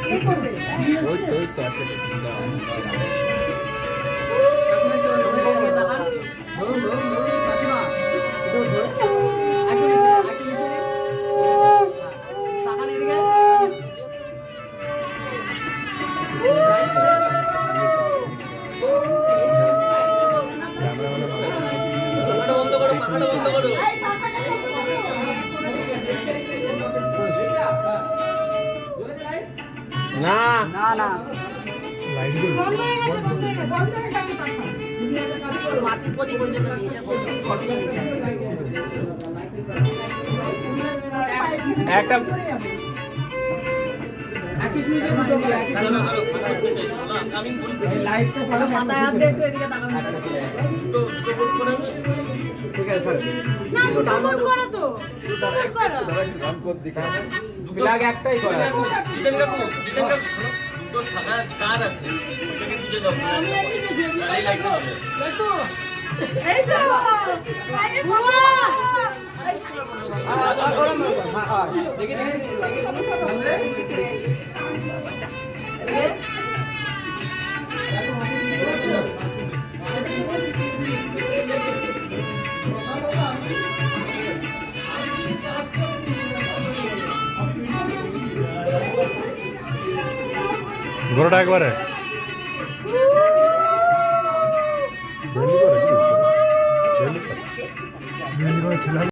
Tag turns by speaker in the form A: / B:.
A: ওই তো আছে
B: বন্ধ করো, পাখাটা বন্ধ করো।
A: না
B: না না
A: লাইট
C: বন্ধ হয়ে গেছে, বন্ধ হয়ে গেছে, বন্ধ হয়ে গেছে পাখা।
B: মাটির প্রদীপ পর্যন্ত দিয়েছে
A: একটা
B: আমি মাথায় হাত দিয়ে একটু এদিকে তাকান।
A: ঠিক আছে স্যার
C: না, দুটো বোট করো তো, দুটো বোট করো।
A: একটু ধান কর দিকে ফ্ল্যাগ একটাই চলে
B: জিতেন কাকু, দুটো সাদা তার আছে, ওটাকে বুঝে দাও।
C: আমি এদিকে যেতে
B: তাহলেই লাইটটা জ্বলবে।
C: দেখো, এই তো, আরে বাবা!
B: দেখি
A: ঘোড়াটা একবারে